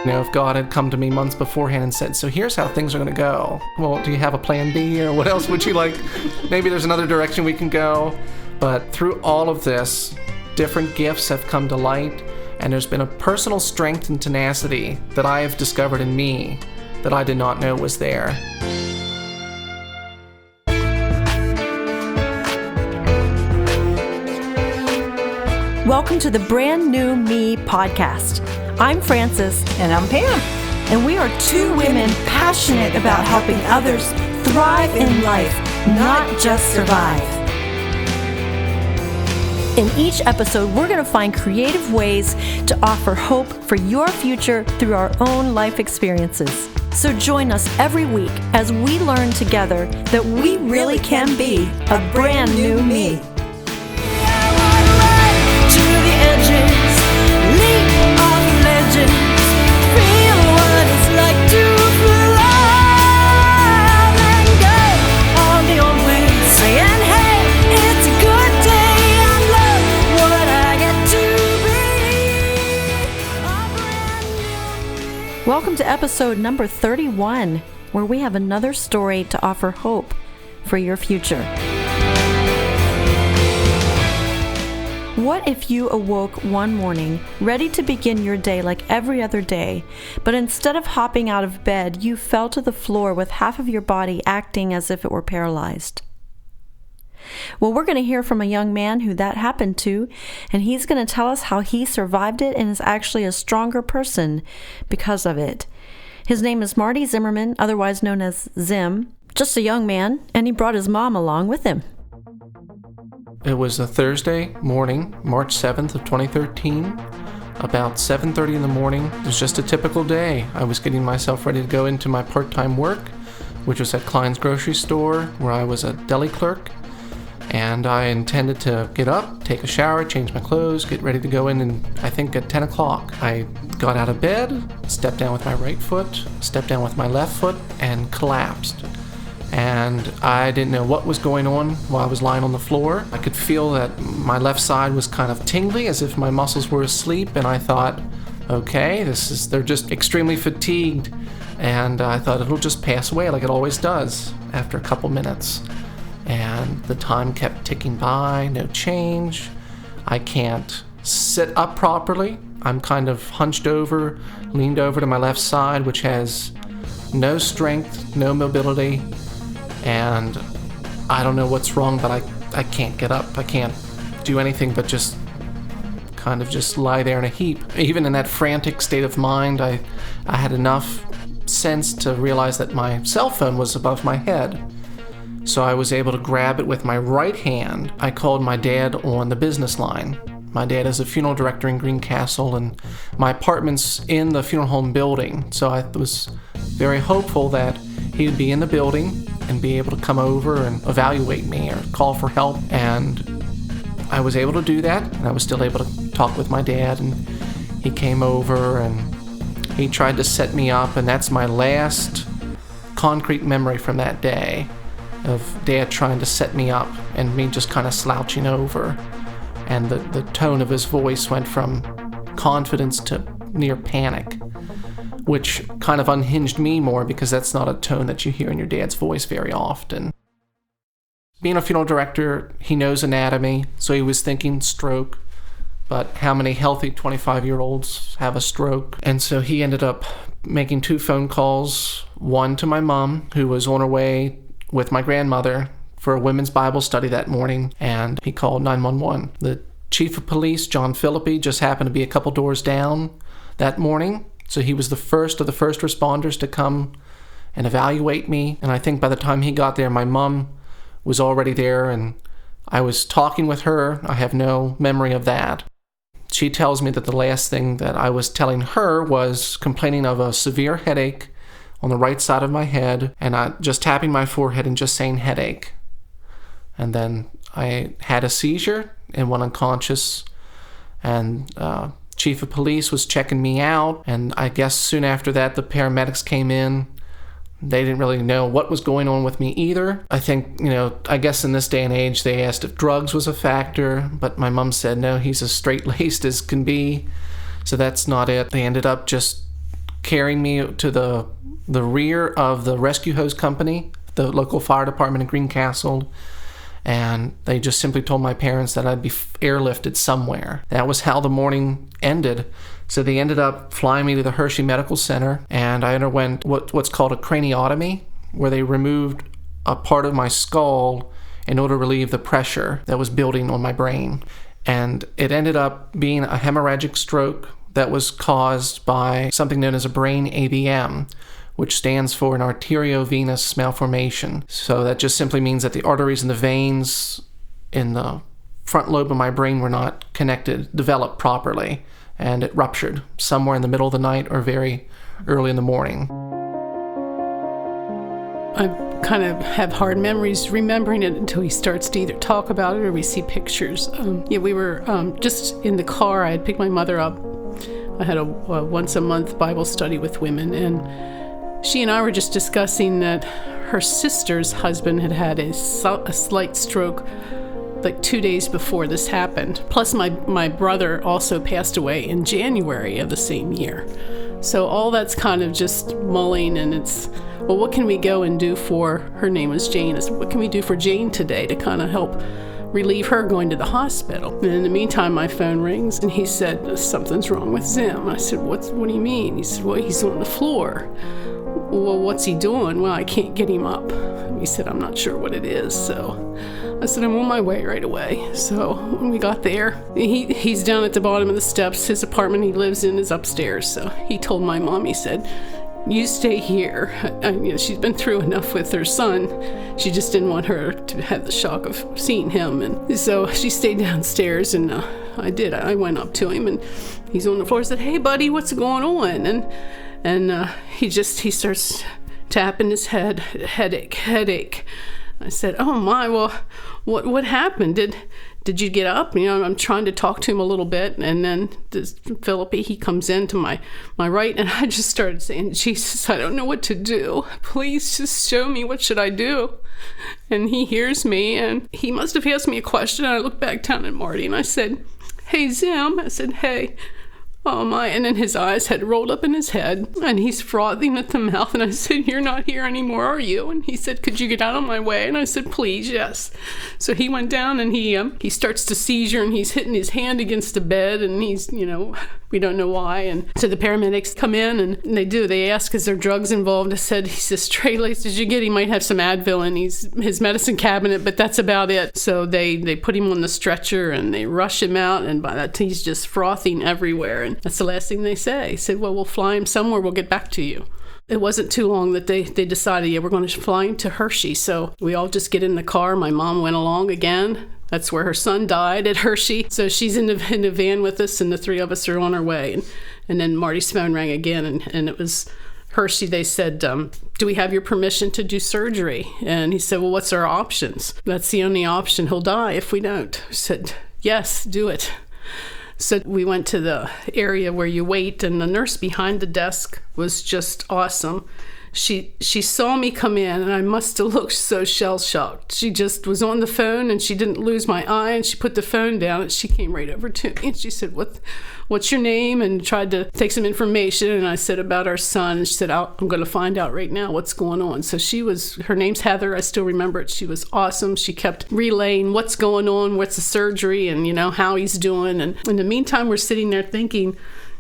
If God had come to me months beforehand and said, so here's how things are going to go. Well, do you have a plan B, or what else would you like? Maybe there's another direction we can go. But through all of this, different gifts have come to light, and there's been a personal strength and tenacity that I have discovered in me that I did not know was there. Welcome to the Brand New Me podcast. I'm Frances. And I'm Pam. And we are two women passionate about helping others thrive in life, not just survive. In each episode, we're going to find creative ways to offer hope for your future through our own life experiences. So join us every week as we learn together that we really can be a brand new me. Welcome to episode number 31, where we have another story to offer hope for your future. What if you awoke one morning ready to begin your day like every other day, but instead of hopping out of bed, you fell to the floor with half of your body acting as if it were paralyzed? Well, we're going to hear from a young man who that happened to, and he's going to tell us how he survived it and is actually a stronger person because of it. His name is Marty Zimmerman, otherwise known as Zim, just a young man, and he brought his mom along with him. It was a Thursday morning, March 7th of 2013, about 7:30 in the morning. It was just a typical day. I was getting myself ready to go into my part-time work, which was at Klein's grocery store, where I was a deli clerk. And I intended to get up, take a shower, change my clothes, get ready to go in, and I think at 10 o'clock I got out of bed, stepped down with my right foot, stepped down with my left foot, and collapsed. And I didn't know what was going on while I was lying on the floor. I could feel that my left side was kind of tingly, as if my muscles were asleep, and I thought, okay, they're just extremely fatigued, and I thought it'll just pass away like it always does after a couple minutes. And the time kept ticking by, no change. I can't sit up properly. I'm kind of hunched over, leaned over to my left side, which has no strength, no mobility, and I don't know what's wrong, but I can't get up. I can't do anything but just kind of just lie there in a heap. Even in that frantic state of mind, I had enough sense to realize that my cell phone was above my head. So I was able to grab it with my right hand. I called my dad on the business line. My dad is a funeral director in Greencastle, and my apartment's in the funeral home building. So I was very hopeful that he would be in the building and be able to come over and evaluate me or call for help. And I was able to do that, and I was still able to talk with my dad, and he came over and he tried to set me up, and that's my last concrete memory from that day, of Dad trying to set me up and me just kind of slouching over. And the tone of his voice went from confidence to near panic, which kind of unhinged me more, because that's not a tone that you hear in your dad's voice very often. Being a funeral director, he knows anatomy, so he was thinking stroke, but how many healthy 25-year-olds have a stroke? And so he ended up making 2 phone calls, one to my mom, who was on her way with my grandmother for a women's Bible study that morning, and he called 911. The chief of police, John Philippi, just happened to be a couple doors down that morning, so he was the first of the first responders to come and evaluate me. And I think by the time he got there, my mom was already there, and I was talking with her. I have no memory of that. She tells me that the last thing that I was telling her was complaining of a severe headache on the right side of my head, and I just tapping my forehead and just saying headache. And then I had a seizure and went unconscious, and chief of police was checking me out, and I guess soon after that the paramedics came in. They didn't really know what was going on with me either. I think, I guess in this day and age they asked if drugs was a factor, but my mom said no, he's as straight-laced as can be, so that's not it. They ended up just carrying me to the rear of the rescue hose company, the local fire department in Greencastle, and they just simply told my parents that I'd be airlifted somewhere. That was how the morning ended. So they ended up flying me to the Hershey Medical Center, and I underwent what's called a craniotomy, where they removed a part of my skull in order to relieve the pressure that was building on my brain. And it ended up being a hemorrhagic stroke that was caused by something known as a brain AVM, which stands for an arteriovenous malformation. So that just simply means that the arteries and the veins in the front lobe of my brain were not developed properly, and it ruptured somewhere in the middle of the night or very early in the morning. I kind of have hard memories remembering it until he starts to either talk about it or we see pictures. We were just in the car. I had picked my mother up. I had a once-a-month Bible study with women, and she and I were just discussing that her sister's husband had had a slight stroke like 2 days before this happened. Plus my brother also passed away in January of the same year. So all that's kind of just mulling, and it's, well, what can we go and do for, her name was Jane, what can we do for Jane today to kind of help relieve her going to the hospital? And in the meantime, my phone rings, and he said, something's wrong with Zim. I said, what do you mean? He said, well, he's on the floor. Well, what's he doing? Well, I can't get him up. He said, I'm not sure what it is. So I said, I'm on my way right away. So when we got there, he's down at the bottom of the steps. His apartment he lives in is upstairs. So he told my mom, he said, you stay here. She's been through enough with her son. She just didn't want her to have the shock of seeing him. And so she stayed downstairs, and I did. I went up to him, and he's on the floor. I said, hey, buddy, what's going on? And he starts tapping his head, headache. I said, oh my, well, what happened? Did you get up? I'm trying to talk to him a little bit, and then Philip, he comes in to my right, and I just started saying, Jesus, I don't know what to do. Please just show me, what should I do? And he hears me, and he must have asked me a question. I looked back down at Marty, and I said, hey, Zim. I said, hey. Oh my, and then his eyes had rolled up in his head, and he's frothing at the mouth, and I said, you're not here anymore, are you? And he said, could you get out of my way? And I said, please, yes. So he went down, and he starts to seizure, and he's hitting his hand against the bed, and he's, we don't know why. And so the paramedics come in, and they ask, is there drugs involved? He says, straight lace, did you get? He might have some Advil in his medicine cabinet, but that's about it. So they put him on the stretcher, and they rush him out, and by that time he's just frothing everywhere. And that's the last thing they say. He said, well, we'll fly him somewhere, we'll get back to you. It wasn't too long that they decided, we're going to fly him to Hershey. So we all just get in the car. My mom went along again. That's where her son died, at Hershey. So she's in the van with us, and the three of us are on our way. And then Marty's phone rang again, and it was Hershey. They said, do we have your permission to do surgery? And he said, well, what's our options? That's the only option. He'll die if we don't. I said, yes, do it. So we went to the area where you wait, and the nurse behind the desk was just awesome. She saw me come in, and I must have looked so shell-shocked. She just was on the phone, and she didn't lose my eye, and she put the phone down, and she came right over to me, and she said, what's your name? And tried to take some information, and I said about our son, and she said, I'm going to find out right now what's going on. So her name's Heather. I still remember it. She was awesome. She kept relaying what's going on, what's the surgery, and, how he's doing. And in the meantime, we're sitting there thinking,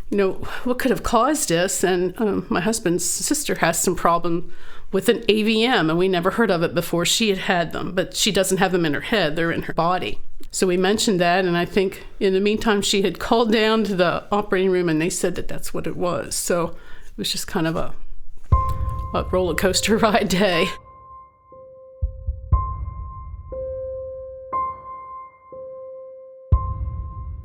what could have caused this? And my husband's sister has some problem with an AVM, and we never heard of it before. She had them, but she doesn't have them in her head. They're in her body. So we mentioned that, and I think in the meantime, she had called down to the operating room, and they said that that's what it was. So it was just kind of a roller coaster ride day.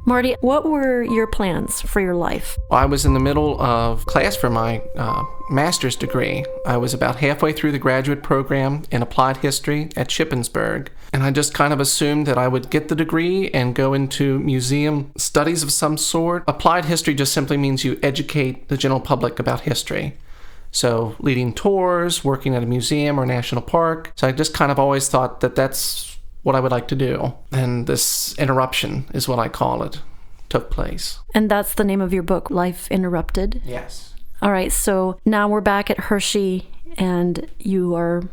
Marty, what were your plans for your life? I was in the middle of class for my master's degree. I was about halfway through the graduate program in applied history at Shippensburg, and I just kind of assumed that I would get the degree and go into museum studies of some sort. Applied history just simply means you educate the general public about history. So leading tours, working at a museum or national park. So I just kind of always thought that that's what I would like to do. And this interruption is what I call it, took place. And that's the name of your book, Life Interrupted? Yes. All right, so now we're back at Hershey, and you are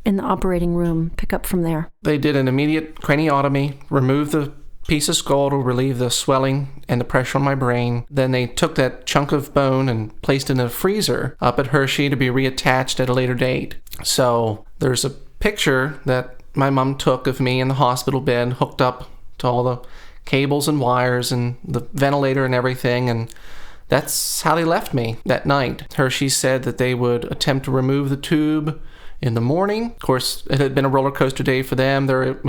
in the operating room. Pick up from there. They did an immediate craniotomy, removed the piece of skull to relieve the swelling and the pressure on my brain. Then they took that chunk of bone and placed it in a freezer up at Hershey to be reattached at a later date. So there's a picture that my mom took of me in the hospital bed, hooked up to all the cables and wires and the ventilator and everything, and that's how they left me that night. Hershey said that they would attempt to remove the tube in the morning. Of course, it had been a roller coaster day for them. They're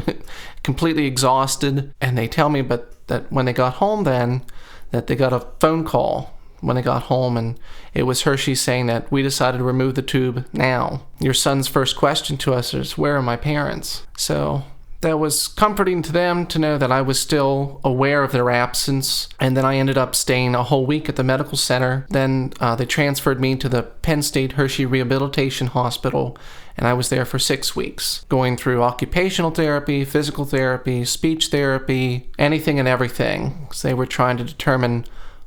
completely exhausted. And they tell me that when they got home then, that they got a phone call when they got home, and it was Hershey saying that we decided to remove the tube now. Your son's first question to us is, where are my parents? So that was comforting to them to know that I was still aware of their absence. And then I ended up staying a whole week at the medical center. Then they transferred me to the Penn State Hershey Rehabilitation Hospital, and I was there for 6 weeks, going through occupational therapy, physical therapy, speech therapy, anything and everything. So they were trying to determine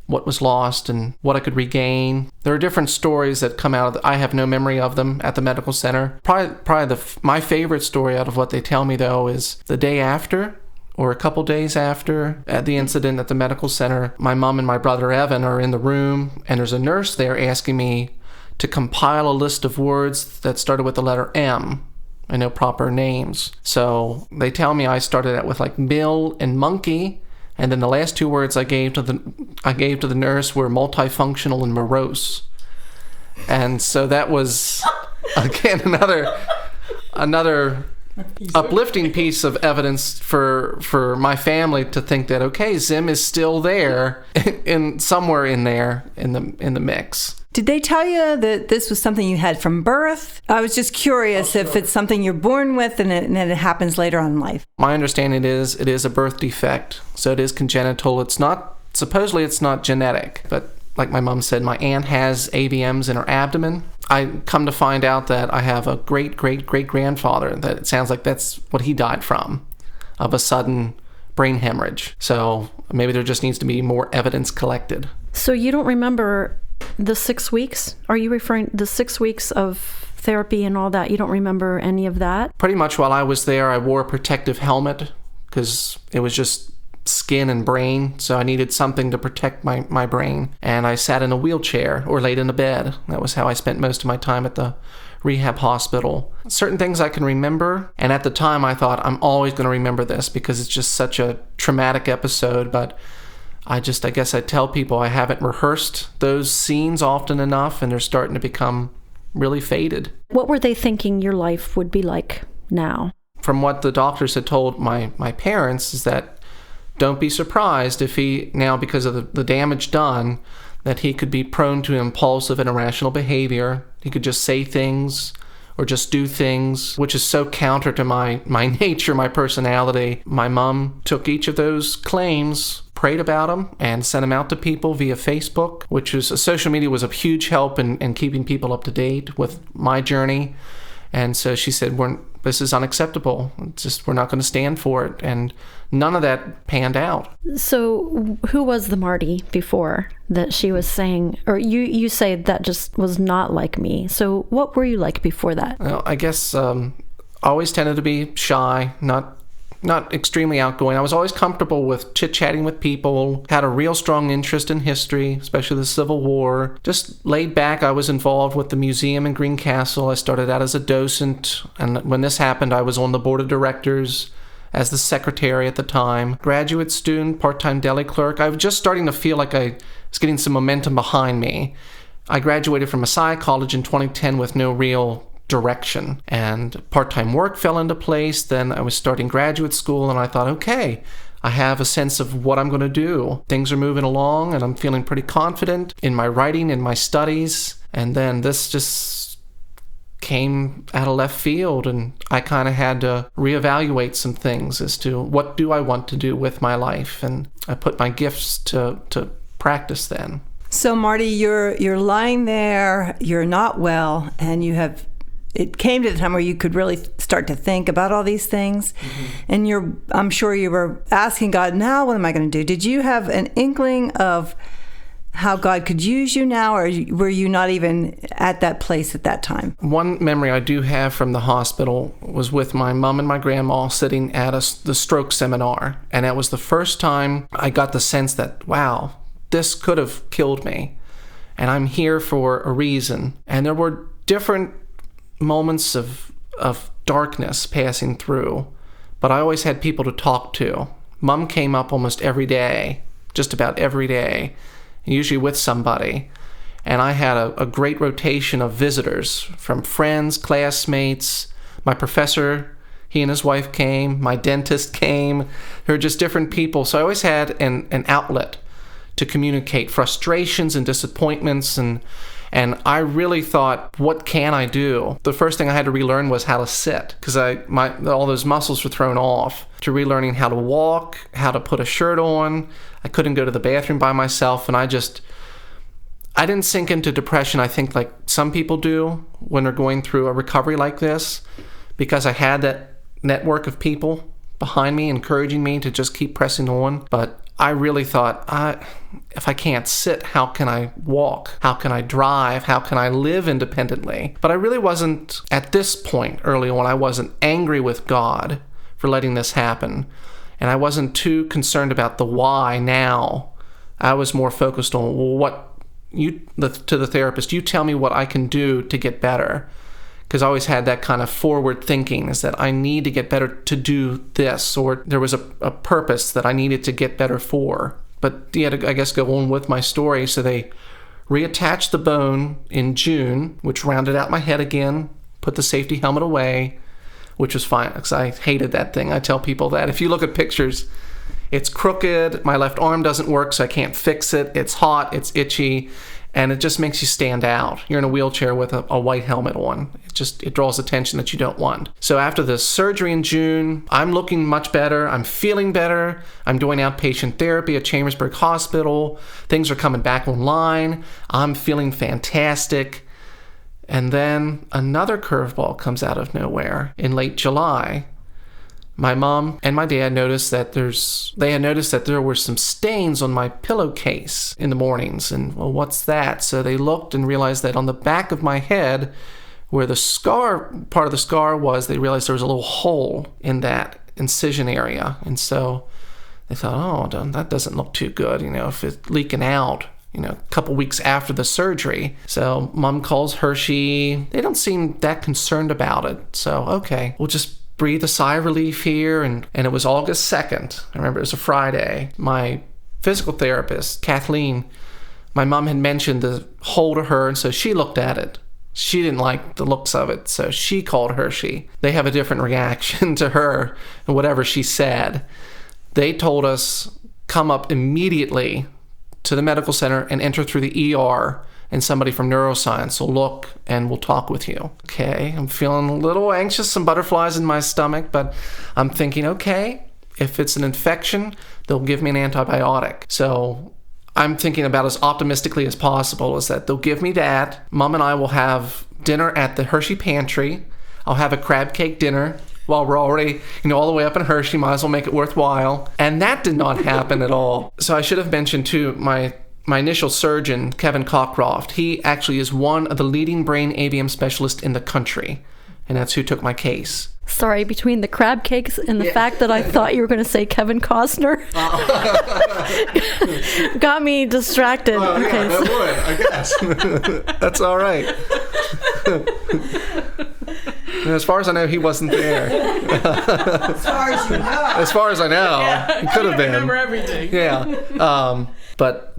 what was lost and what I could regain. There are different stories that come out of I have no memory of them at the medical center. Probably my favorite story out of what they tell me, though, is the day after, or a couple days after, at the incident at the medical center, my mom and my brother Evan are in the room, and there's a nurse there asking me to compile a list of words that started with the letter M. I know proper names. So they tell me I started out with like mill and monkey, and then the last two words I gave to the nurse were multifunctional and morose. And so that was, again, another uplifting piece of evidence for my family to think that, okay, Zim is still there, somewhere in there in the mix. Did they tell you that this was something you had from birth? I was just curious if it's something you're born with and it happens later on in life. My understanding is it is a birth defect, so it is congenital. Supposedly it's not genetic, but like my mom said, my aunt has AVMs in her abdomen. I come to find out that I have a great-great-great-grandfather that it sounds like that's what he died from, of a sudden brain hemorrhage. So maybe there just needs to be more evidence collected. So you don't remember the 6 weeks? Are you referring to the 6 weeks of therapy and all that? You don't remember any of that? Pretty much while I was there, I wore a protective helmet because it was just skin and brain, so I needed something to protect my brain. And I sat in a wheelchair or laid in a bed. That was how I spent most of my time at the rehab hospital. Certain things I can remember, and at the time I thought, I'm always going to remember this because it's just such a traumatic episode, but I guess I tell people I haven't rehearsed those scenes often enough, and they're starting to become really faded. What were they thinking your life would be like now? From what the doctors had told my parents is that don't be surprised if he, now because of the damage done, that he could be prone to impulsive and irrational behavior. He could just say things or just do things, which is so counter to my nature, my personality. My mom took each of those claims, prayed about them, and sent them out to people via Facebook, which was social media was a huge help in keeping people up to date with my journey. And so she said, this is unacceptable. We're not going to stand for it. And none of that panned out. So who was the Marty before that she was saying, or you say that just was not like me. So what were you like before that? Well, I guess always tended to be shy, not extremely outgoing. I was always comfortable with chit-chatting with people, had a real strong interest in history, especially the Civil War. Just laid back. I was involved with the museum in Greencastle. I started out as a docent, and when this happened, I was on the board of directors as the secretary at the time. Graduate student, part-time deli clerk. I was just starting to feel like I was getting some momentum behind me. I graduated from Messiah College in 2010 with no real direction, and part-time work fell into place. Then I was starting graduate school, and I thought, okay, I have a sense of what I'm going to do. Things are moving along, and I'm feeling pretty confident in my writing, in my studies. And then this just came out of left field, and I kind of had to reevaluate some things as to what do I want to do with my life, and I put my gifts to practice then. So Marty, you're lying there, you're not well, and it came to the time where you could really start to think about all these things. Mm-hmm. And I'm sure you were asking God, now what am I going to do? Did you have an inkling of how God could use you now, or were you not even at that place at that time? One memory I do have from the hospital was with my mom and my grandma sitting at the stroke seminar. And that was the first time I got the sense that, wow, this could have killed me. And I'm here for a reason. And there were different moments of darkness passing through, but I always had people to talk to. Mom came up almost every day, just about every day, usually with somebody. And I had a great rotation of visitors from friends, classmates, my professor, he and his wife came, my dentist came. There were just different people. So I always had an outlet to communicate frustrations and disappointments, and I really thought, what can I do? The first thing I had to relearn was how to sit, because all those muscles were thrown off. To relearning how to walk, how to put a shirt on. I couldn't go to the bathroom by myself, and I didn't sink into depression, I think, like some people do when they're going through a recovery like this, because I had that network of people behind me encouraging me to just keep pressing on. But I really thought, if I can't sit, how can I walk? How can I drive? How can I live independently? But I really wasn't, at this point early on, I wasn't angry with God for letting this happen. And I wasn't too concerned about the why now. I was more focused on, to the therapist, you tell me what I can do to get better. Because I always had that kind of forward thinking, is that I need to get better to do this, or there was a purpose that I needed to get better for. But you had to, I guess, go on with my story. So they reattached the bone in June, which rounded out my head again, put the safety helmet away, which was fine, because I hated that thing. I tell people that. If you look at pictures, it's crooked, my left arm doesn't work, so I can't fix it, it's hot, it's itchy, and it just makes you stand out. You're in a wheelchair with a white helmet on. It draws attention that you don't want. So after the surgery in June, I'm looking much better. I'm feeling better. I'm doing outpatient therapy at Chambersburg Hospital. Things are coming back online. I'm feeling fantastic. And then another curveball comes out of nowhere in late July. My mom and my dad noticed that there were some stains on my pillowcase in the mornings. And, well, what's that? So they looked and realized that on the back of my head, where part of the scar was, they realized there was a little hole in that incision area. And so they thought, oh, that doesn't look too good, if it's leaking out, a couple weeks after the surgery. So Mom calls Hershey. They don't seem that concerned about it. So, okay, we'll just breathe a sigh of relief here. And it was August 2nd. I remember it was a Friday. My physical therapist, Kathleen, my mom had mentioned the hole to her, and so she looked at it. She didn't like the looks of it, so she called Hershey. They have a different reaction to her and whatever she said. They told us, come up immediately to the medical center and enter through the ER, and somebody from neuroscience will look and will talk with you. Okay, I'm feeling a little anxious, some butterflies in my stomach, but I'm thinking, okay, if it's an infection, they'll give me an antibiotic. So I'm thinking about as optimistically as possible, is that they'll give me that. Mom and I will have dinner at the Hershey pantry. I'll have a crab cake dinner while we're already, all the way up in Hershey. Might as well make it worthwhile. And that did not happen at all. So I should have mentioned, too, my initial surgeon, Kevin Cockcroft. He actually is one of the leading brain ABM specialists in the country. And that's who took my case. Sorry, between the crab cakes and the fact that I thought you were going to say Kevin Costner, got me distracted. Well, okay, that would, I guess. That's all right. As far as I know, he wasn't there. As far as you know. As far as I know, he could have been. Remember everything. Yeah. But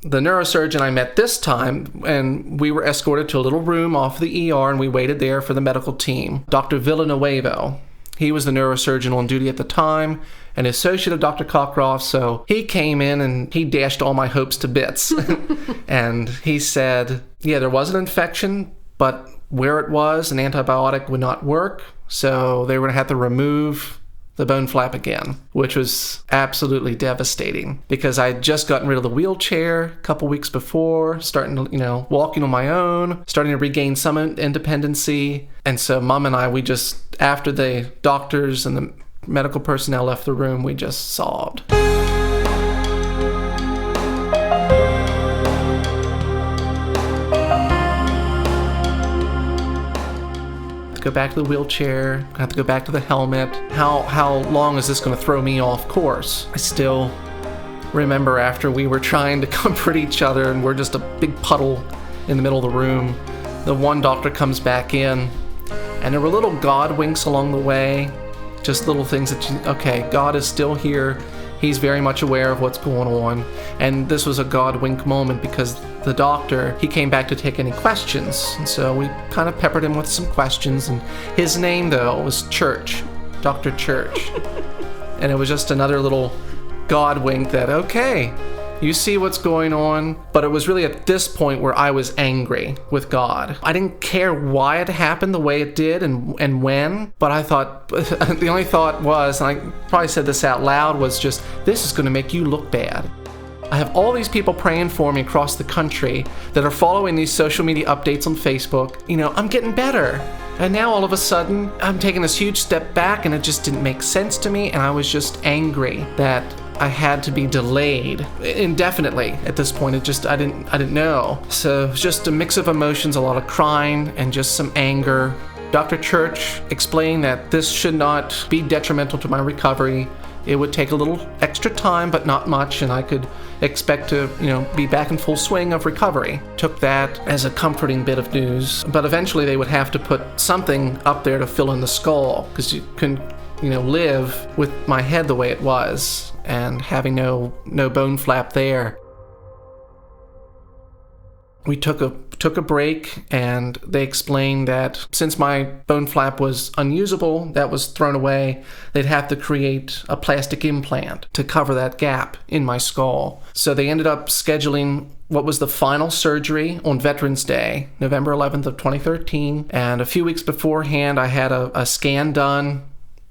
the neurosurgeon I met this time, and we were escorted to a little room off the ER, and we waited there for the medical team. Dr. Villanueva, he was the neurosurgeon on duty at the time, an associate of Dr. Cockcroft, so he came in and he dashed all my hopes to bits. And he said, there was an infection, but where it was, an antibiotic would not work, so they were going to have to remove the bone flap again, which was absolutely devastating, because I had just gotten rid of the wheelchair a couple weeks before, starting to, walking on my own, starting to regain some independency. And so Mom and I, we just, after the doctors and the medical personnel left the room, we just sobbed. to go back to the wheelchair. I'm going to have to go back to the helmet. How long is this going to throw me off course? I still remember after we were trying to comfort each other and we're just a big puddle in the middle of the room, the one doctor comes back in, and there were little God winks along the way, just little things that okay, God is still here. He's very much aware of what's going on. And this was a God wink moment because the doctor, he came back to take any questions. And so we kind of peppered him with some questions. And his name, though, was Church, Dr. Church. And it was just another little God wink that, okay, you see what's going on. But it was really at this point where I was angry with God. I didn't care why it happened the way it did and when, but I thought, the only thought was, and I probably said this out loud, was just, this is going to make you look bad. I have all these people praying for me across the country that are following these social media updates on Facebook. I'm getting better. And now all of a sudden, I'm taking this huge step back and it just didn't make sense to me. And I was just angry that I had to be delayed indefinitely at this point. I didn't know. So it was just a mix of emotions, a lot of crying and just some anger. Dr. Church explained that this should not be detrimental to my recovery. It would take a little extra time, but not much, and I could expect to, be back in full swing of recovery. Took that as a comforting bit of news, but eventually they would have to put something up there to fill in the skull, because you couldn't, live with my head the way it was and having no bone flap there. We took a break, and they explained that since my bone flap was unusable, that was thrown away, they'd have to create a plastic implant to cover that gap in my skull. So they ended up scheduling what was the final surgery on Veterans Day, November 11th of 2013. And a few weeks beforehand, I had a scan done,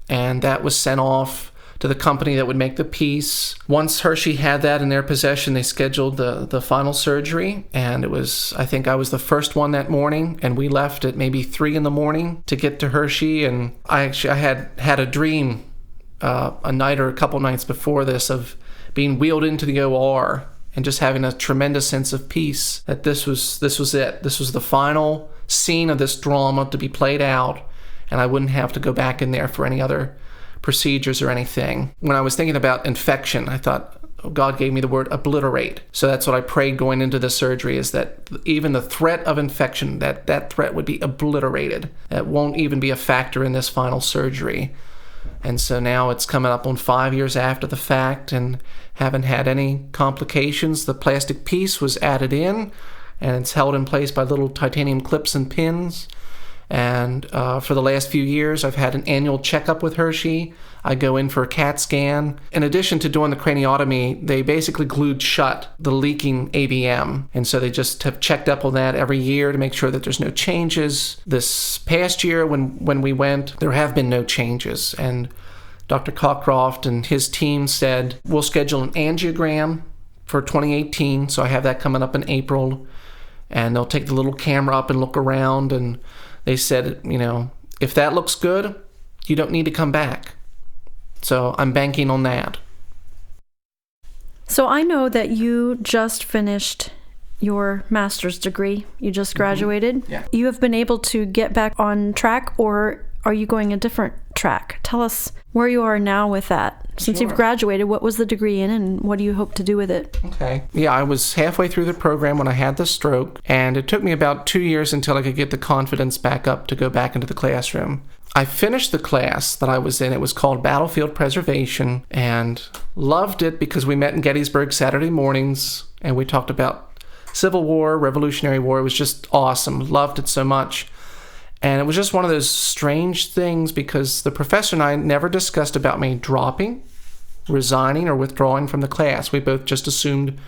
and that was sent off to the company that would make the piece. Once Hershey had that in their possession, they scheduled the final surgery, and I think I was the first one that morning, and we left at maybe 3 a.m. to get to Hershey. And I had a dream a night or a couple nights before this of being wheeled into the OR and just having a tremendous sense of peace that this was it. This was the final scene of this drama to be played out, and I wouldn't have to go back in there for any other procedures or anything. When I was thinking about infection, I thought, God gave me the word obliterate. So that's what I prayed going into the surgery, is that even the threat of infection, that threat would be obliterated. That won't even be a factor in this final surgery. And so now it's coming up on 5 years after the fact and haven't had any complications. The plastic piece was added in, and it's held in place by little titanium clips and pins. And for the last few years, I've had an annual checkup with Hershey. I go in for a CAT scan. In addition to doing the craniotomy, they basically glued shut the leaking AVM. And so they just have checked up on that every year to make sure that there's no changes. This past year, when we went, there have been no changes. And Dr. Cockcroft and his team said, we'll schedule an angiogram for 2018. So I have that coming up in April. And they'll take the little camera up and look around, and they said, if that looks good, you don't need to come back. So I'm banking on that. So I know that you just finished your master's degree. You just graduated. Mm-hmm. Yeah. You have been able to get back on track, or are you going a different track? Tell us where you are now with that. Since Sure. you've graduated, what was the degree in, and what do you hope to do with it? Okay. Yeah, I was halfway through the program when I had the stroke, and it took me about 2 years until I could get the confidence back up to go back into the classroom. I finished the class that I was in. It was called Battlefield Preservation, and loved it because we met in Gettysburg Saturday mornings, and we talked about Civil War, Revolutionary War. It was just awesome. Loved it so much. And it was just one of those strange things because the professor and I never discussed about me dropping, resigning, or withdrawing from the class. We both just assumed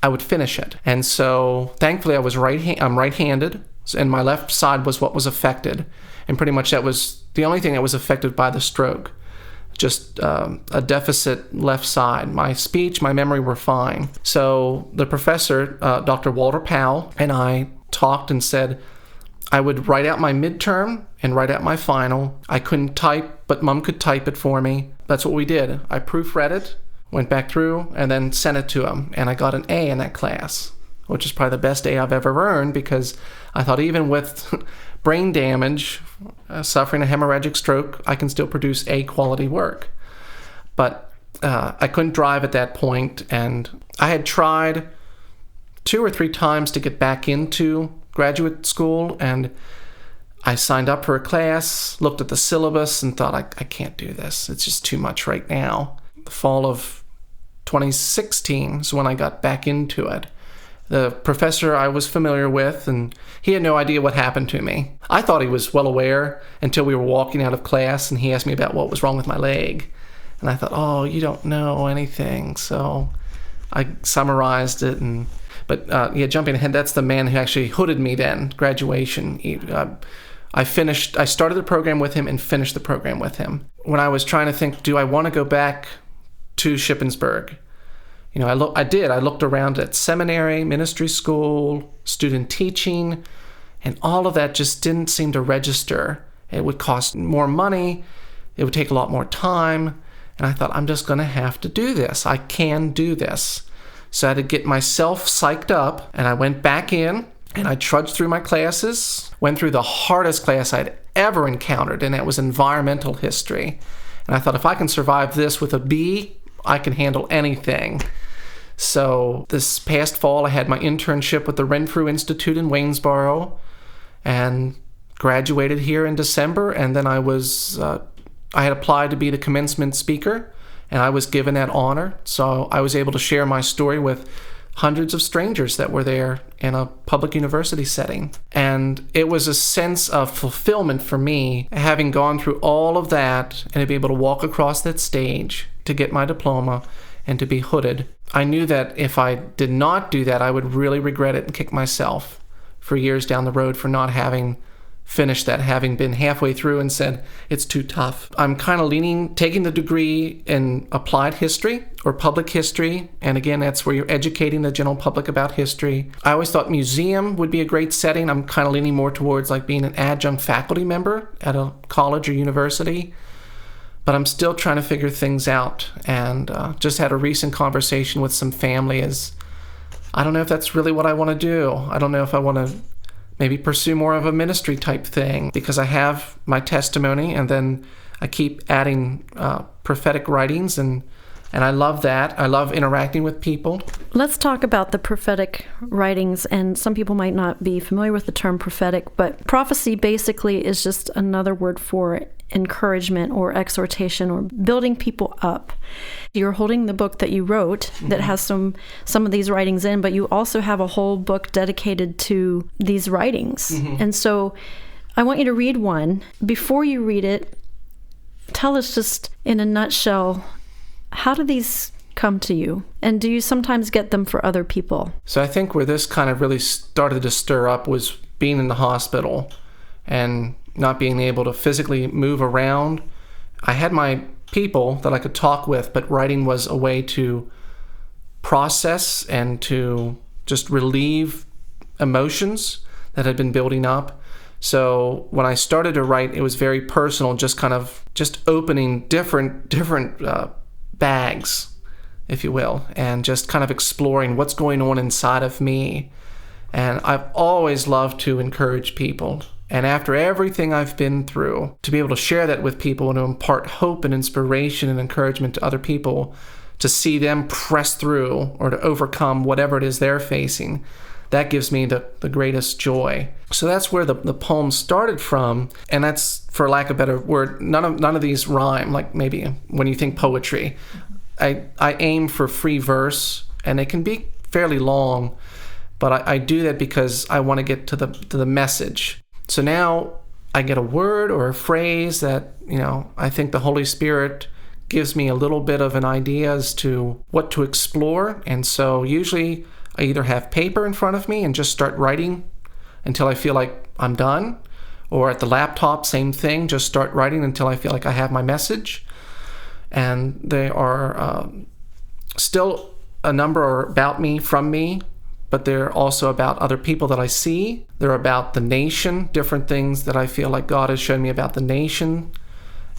I would finish it. And so thankfully I'm right-handed, and my left side was what was affected. And pretty much that was the only thing that was affected by the stroke. Just a deficit left side. My speech, my memory were fine. So the professor, Dr. Walter Powell, and I talked and said, I would write out my midterm and write out my final. I couldn't type, but Mom could type it for me. That's what we did. I proofread it, went back through, and then sent it to him. And I got an A in that class. which is probably the best A I've ever earned, because I thought even with brain damage, suffering a hemorrhagic stroke, I can still produce A quality work. But I couldn't drive at that point, and I had tried 2 or 3 times to get back into graduate school, and I signed up for a class, looked at the syllabus, and thought, I can't do this. It's just too much right now. The fall of 2016 is when I got back into it. The professor I was familiar with, and he had no idea what happened to me. I thought he was well aware until we were walking out of class, and he asked me about what was wrong with my leg. And I thought, oh, you don't know anything. So I summarized it. But jumping ahead, that's the man who actually hooded me then, graduation. I started the program with him and finished the program with him. When I was trying to think, do I want to go back to Shippensburg? I looked around at seminary, ministry school, student teaching, and all of that just didn't seem to register. It would cost more money. It would take a lot more time. And I thought, I'm just going to have to do this. I can do this. So I had to get myself psyched up, and I went back in, and I trudged through my classes, went through the hardest class I'd ever encountered, and that was environmental history. And I thought, if I can survive this with a B, I can handle anything. So this past fall, I had my internship with the Renfrew Institute in Waynesboro, and graduated here in December, and then I had applied to be the commencement speaker, and I was given that honor. So I was able to share my story with hundreds of strangers that were there in a public university setting. And it was a sense of fulfillment for me, having gone through all of that and to be able to walk across that stage to get my diploma and to be hooded. I knew that if I did not do that, I would really regret it and kick myself for years down the road for not having finished that, having been halfway through and said, it's too tough. I'm kind of taking the degree in applied history or public history. And again, that's where you're educating the general public about history. I always thought museum would be a great setting. I'm kind of leaning more towards like being an adjunct faculty member at a college or university. But I'm still trying to figure things out. And just had a recent conversation with some family I don't know if that's really what I want to do. I don't know if I want to maybe pursue more of a ministry type thing, because I have my testimony, and then I keep adding prophetic writings, and I love that. I love interacting with people. Let's talk about the prophetic writings, and some people might not be familiar with the term prophetic, but prophecy basically is just another word for encouragement or exhortation or building people up. You're holding the book that you wrote that has some of these writings in, but you also have a whole book dedicated to these writings. And so I want you to read one. Before you read it, tell us just in a nutshell, how do these come to you? And do you sometimes get them for other people? So I think where this kind of really started to stir up was being in the hospital and not being able to physically move around. I had my people that I could talk with, but writing was a way to process and to just relieve emotions that had been building up. So when I started to write, it was very personal, just opening different bags, if you will, and just kind of exploring what's going on inside of me. And I've always loved to encourage people. And after everything I've been through, to be able to share that with people and to impart hope and inspiration and encouragement to other people, to see them press through or to overcome whatever it is they're facing, that gives me the greatest joy. So that's where the poem started from, and that's, for lack of a better word, none of these rhyme, like maybe when you think poetry. I aim for free verse, and it can be fairly long, but I do that because I want to get to the message. So now I get a word or a phrase that, I think the Holy Spirit gives me a little bit of an idea as to what to explore. And so usually I either have paper in front of me and just start writing until I feel like I'm done, or at the laptop, same thing, just start writing until I feel like I have my message. And they are still a number are about me, from me, but they're also about other people that I see. They're about the nation, different things that I feel like God has shown me about the nation.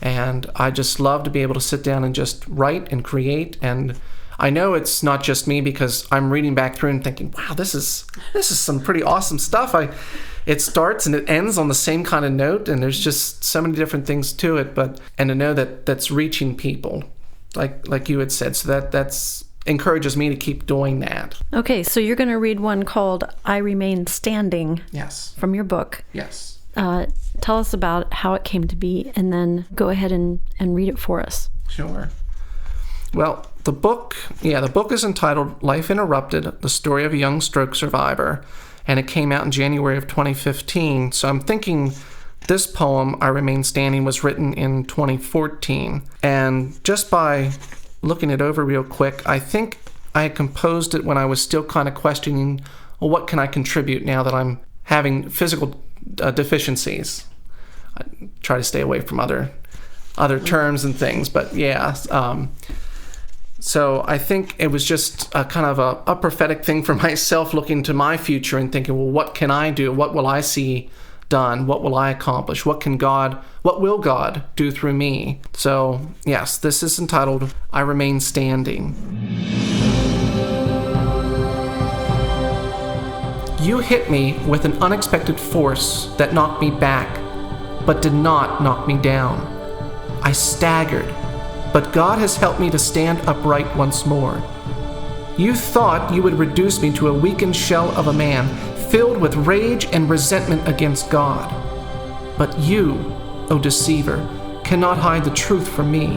And I just love to be able to sit down and just write and create. And I know it's not just me because I'm reading back through and thinking, wow, this is some pretty awesome stuff. It starts and it ends on the same kind of note, and there's just so many different things to it. And to know that that's reaching people, like you had said, so that's encourages me to keep doing that. Okay, so you're going to read one called "I Remain Standing." Yes. From your book. Yes. Tell us about how it came to be, and then go ahead and read it for us. Sure. Well, the book is entitled Life Interrupted, The Story of a Young Stroke Survivor, and it came out in January of 2015. So I'm thinking this poem, I Remain Standing, was written in 2014. And just by looking it over real quick, I think I had composed it when I was still kind of questioning, well, what can I contribute now that I'm having physical deficiencies? I try to stay away from other terms and things, but yeah. So I think it was just a kind of a prophetic thing for myself, looking to my future and thinking, well, what can I do? What will I see done? What will I accomplish? What will God do through me? So yes, this is entitled, I Remain Standing. You hit me with an unexpected force that knocked me back, but did not knock me down. I staggered, but God has helped me to stand upright once more. You thought you would reduce me to a weakened shell of a man, filled with rage and resentment against God. But you, O deceiver, cannot hide the truth from me.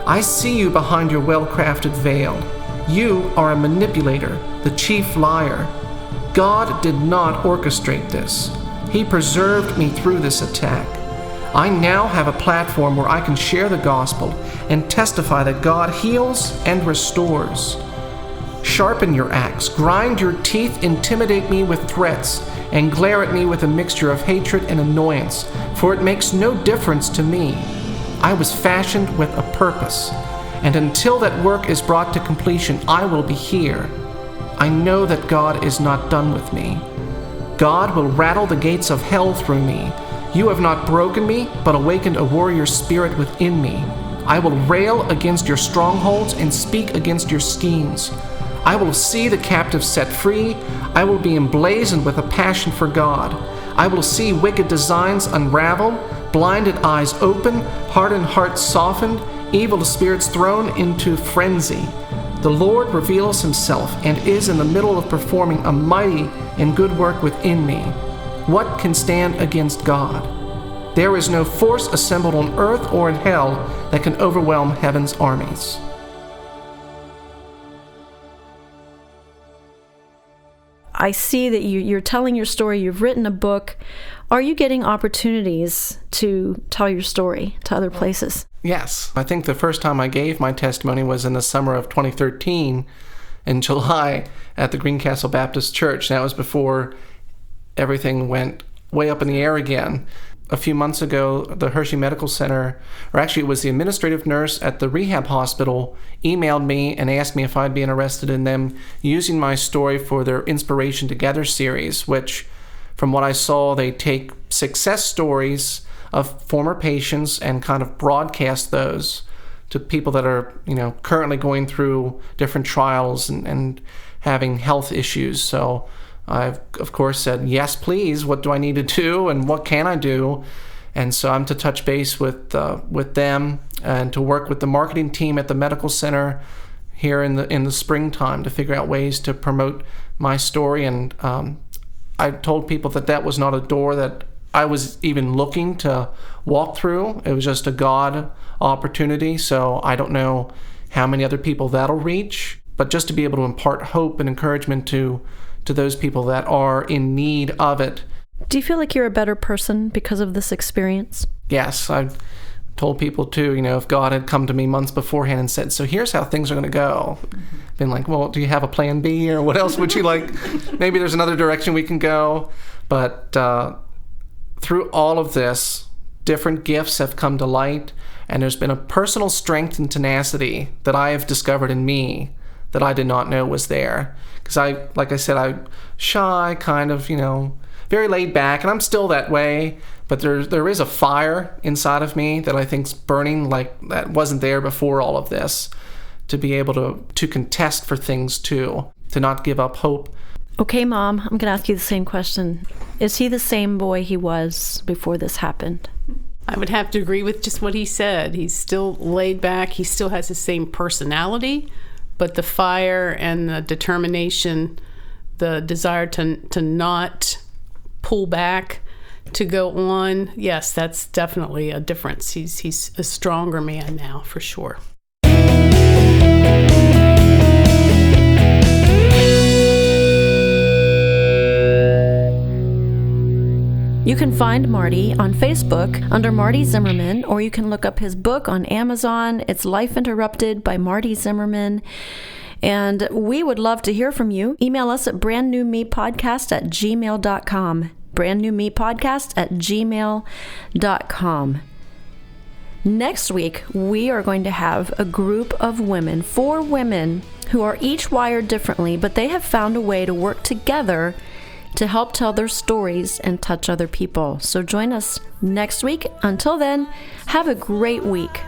I see you behind your well-crafted veil. You are a manipulator, the chief liar. God did not orchestrate this. He preserved me through this attack. I now have a platform where I can share the gospel and testify that God heals and restores. Sharpen your axe, grind your teeth, intimidate me with threats, and glare at me with a mixture of hatred and annoyance, for it makes no difference to me. I was fashioned with a purpose, and until that work is brought to completion, I will be here. I know that God is not done with me. God will rattle the gates of hell through me. You have not broken me, but awakened a warrior spirit within me. I will rail against your strongholds and speak against your schemes. I will see the captive set free. I will be emblazoned with a passion for God. I will see wicked designs unravel, blinded eyes open, hardened hearts softened, evil spirits thrown into frenzy. The Lord reveals himself and is in the middle of performing a mighty and good work within me. What can stand against God? There is no force assembled on earth or in hell that can overwhelm heaven's armies. I see that you're telling your story. You've written a book. Are you getting opportunities to tell your story to other places? Yes. I think the first time I gave my testimony was in the summer of 2013 in July at the Greencastle Baptist Church. That was before everything went way up in the air again. A few months ago, the Hershey Medical Center, or actually it was the administrative nurse at the rehab hospital, emailed me and asked me if I'd be interested in them using my story for their Inspiration Together series, which, from what I saw, they take success stories of former patients and kind of broadcast those to people that are, currently going through different trials and having health issues. So I've, of course, said, yes, please, what do I need to do and what can I do? And so I'm to touch base with them and to work with the marketing team at the medical center here in the springtime to figure out ways to promote my story. And I told people that was not a door that I was even looking to walk through. It was just a God opportunity. So I don't know how many other people that'll reach, but just to be able to impart hope and encouragement to those people that are in need of it. Do you feel like you're a better person because of this experience? Yes, I've told people too, if God had come to me months beforehand and said, so here's how things are going to go. Been like, well, do you have a plan B or what else would you like? Maybe there's another direction we can go. But through all of this, different gifts have come to light, and there's been a personal strength and tenacity that I have discovered in me that I did not know was there. Because I'm shy, kind of, very laid back, and I'm still that way, but there is a fire inside of me that I think's burning like that wasn't there before all of this. to be able to contest for things too, to not give up hope. Okay, Mom, I'm going to ask you the same question. Is he the same boy he was before this happened? I would have to agree with just what he said. He's still laid back. He still has the same personality, but the fire and the determination, the desire to not pull back, to go on, yes, that's definitely a difference. He's a stronger man now, for sure. You can find Marty on Facebook under Marty Zimmerman, or you can look up his book on Amazon. It's Life Interrupted by Marty Zimmerman. And we would love to hear from you. Email us at brandnewmepodcast@gmail.com. brandnewmepodcast@gmail.com. Next week, we are going to have a group of women, 4 women, who are each wired differently, but they have found a way to work together to help tell their stories and touch other people. So join us next week. Until then, have a great week.